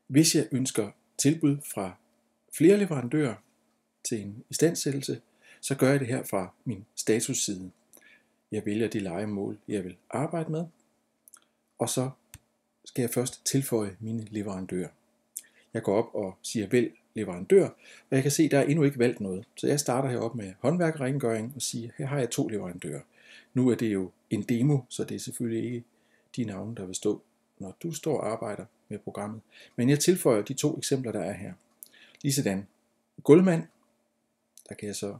Hvis jeg ønsker tilbud fra flere leverandører til en istandsættelse, så gør jeg det her fra min statusside. Jeg vælger de lejemål, jeg vil arbejde med, og så skal jeg først tilføje mine leverandører. Jeg går op og siger vælg leverandør, og jeg kan se, at der er endnu ikke valgt noget. Så jeg starter heroppe med håndværkerrengøring og siger, her har jeg 2 leverandører. Nu er det jo en demo, så det er selvfølgelig ikke de navne, der vil stå, når du står og arbejder med programmet. Men jeg tilføjer de 2 eksempler, der er her. Ligesådan gulvmand, der kan jeg så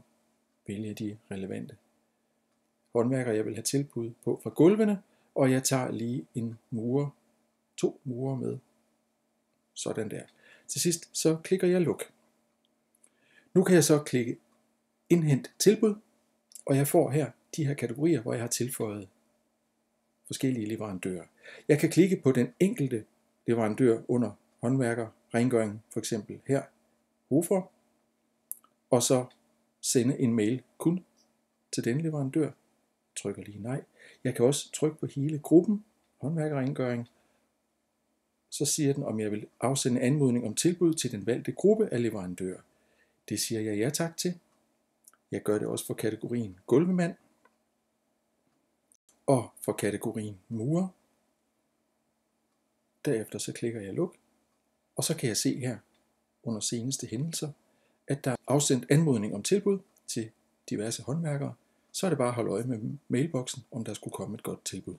vælge de relevante håndværkere, jeg vil have tilbud på fra gulvene, og jeg tager lige en murer, 2 murer med, sådan der. Til sidst så klikker jeg luk. Nu kan jeg så klikke indhent tilbud, og jeg får her de her kategorier, hvor jeg har tilføjet forskellige leverandører. Jeg kan klikke på den enkelte leverandør under håndværker, rengøring, for eksempel her, Hofer, og så sende en mail kun til den leverandør. Jeg trykker lige nej. Jeg kan også trykke på hele gruppen, håndværker, rengøring. Så siger den, om jeg vil afsende anmodning om tilbud til den valgte gruppe af leverandører. Det siger jeg ja tak til. Jeg gør det også for kategorien gulvemand og for kategorien murer. Derefter så klikker jeg luk, og så kan jeg se her under seneste hændelser, at der er afsendt anmodning om tilbud til diverse håndværkere. Så er det bare at holde øje med mailboksen, om der skulle komme et godt tilbud.